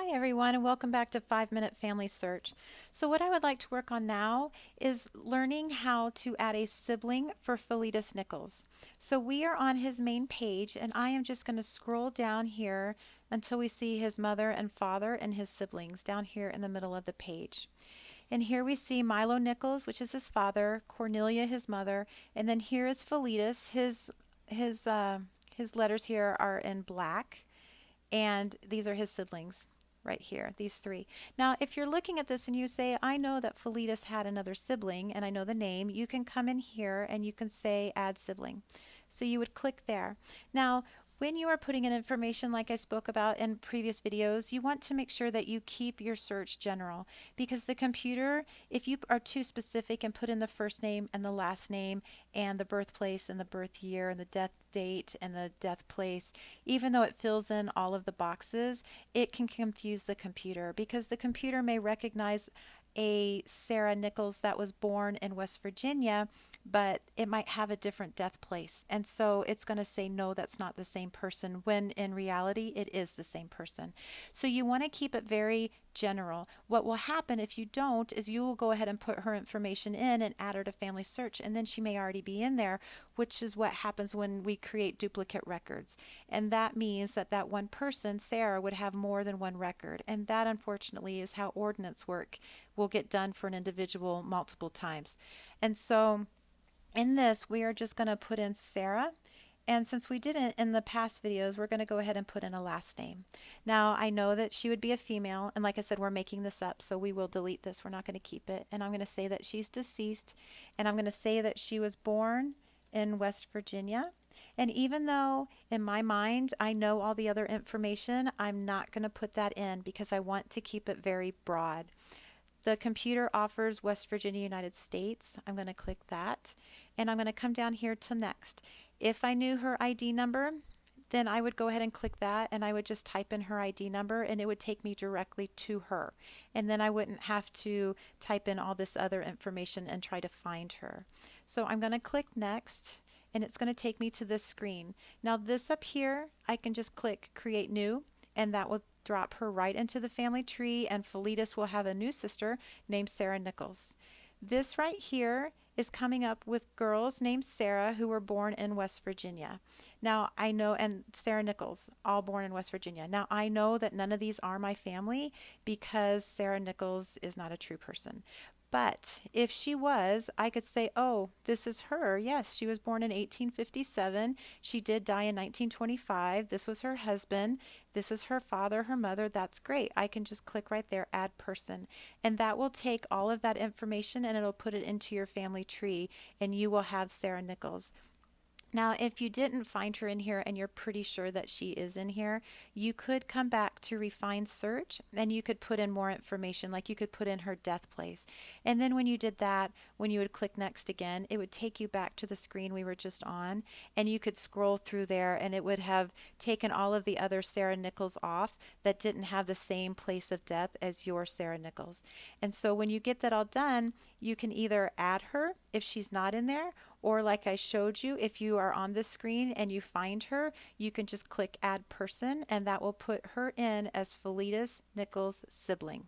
Hi everyone and welcome back to 5 Minute Family Search. So what I would like to work on now is learning how to add a sibling for Philetus Nichols. So we are on his main page and I am just going to scroll down here until we see his mother and father and his siblings down here in the middle of the page. And here we see Milo Nichols, which is his father, Cornelia his mother, and then here is Philetus. His uh, his letters here are in black and these are his siblings right here, these three. Now, if you're looking at this and you say, I know that Philetus had another sibling and I know the name, you can come in here and you can say add sibling. So you would click there. Now, when you are putting in information like I spoke about in previous videos, you want to make sure that you keep your search general because the computer, if you are too specific and put in the first name and the last name and the birthplace and the birth year and the death date and the death place, even though it fills in all of the boxes, it can confuse the computer because the computer may recognize a Sarah Nichols that was born in West Virginia, but it might have a different death place. And so it's going to say, no, that's not the same person, when in reality, it is the same person. So you want to keep it very general. What will happen if you don't is you will go ahead and put her information in and add her to Family Search, and then she may already be in there, which is what happens when we create duplicate records. And that means that that one person, Sarah, would have more than one record. And that, unfortunately, is how ordinance work will get done for an individual multiple times. And so in this, we are just going to put in Sarah. And since we didn't in the past videos, we're going to go ahead and put in a last name. Now, I know that she would be a female, and like I said, we're making this up, so we will delete this. We're not going to keep it. And I'm going to say that she's deceased, and I'm going to say that she was born in West Virginia. And even though in my mind I know all the other information, I'm not going to put that in because I want to keep it very broad. The computer offers West Virginia, United States. I'm going to click that. And I'm going to come down here to next. If I knew her ID number, then I would go ahead and click that and I would just type in her ID number and it would take me directly to her. And then I wouldn't have to type in all this other information and try to find her. So I'm going to click next and it's going to take me to this screen. Now this up here, I can just click create new and that will drop her right into the family tree and Philetus will have a new sister named Sarah Nichols. This right here is coming up with girls named Sarah who were born in West Virginia. Now I know, and Sarah Nichols, all born in West Virginia. Now I know that none of these are my family because Sarah Nichols is not a true person. But if she was, I could say, oh, this is her. Yes, she was born in 1857. She did die in 1925. This was her husband. This is her father, her mother. That's great. I can just click right there, add person. And that will take all of that information and it'll put it into your family tree and you will have Sarah Nichols. Now, if you didn't find her in here and you're pretty sure that she is in here, you could come back to refine search and you could put in more information, like you could put in her death place. And then when you did that, when you would click next again, it would take you back to the screen we were just on and you could scroll through there and it would have taken all of the other Sarah Nichols off that didn't have the same place of death as your Sarah Nichols. And so when you get that all done, you can either add her if she's not in there, or like I showed you, if you are on this screen and you find her, you can just click add person and that will put her in as Philetus Nichols' sibling.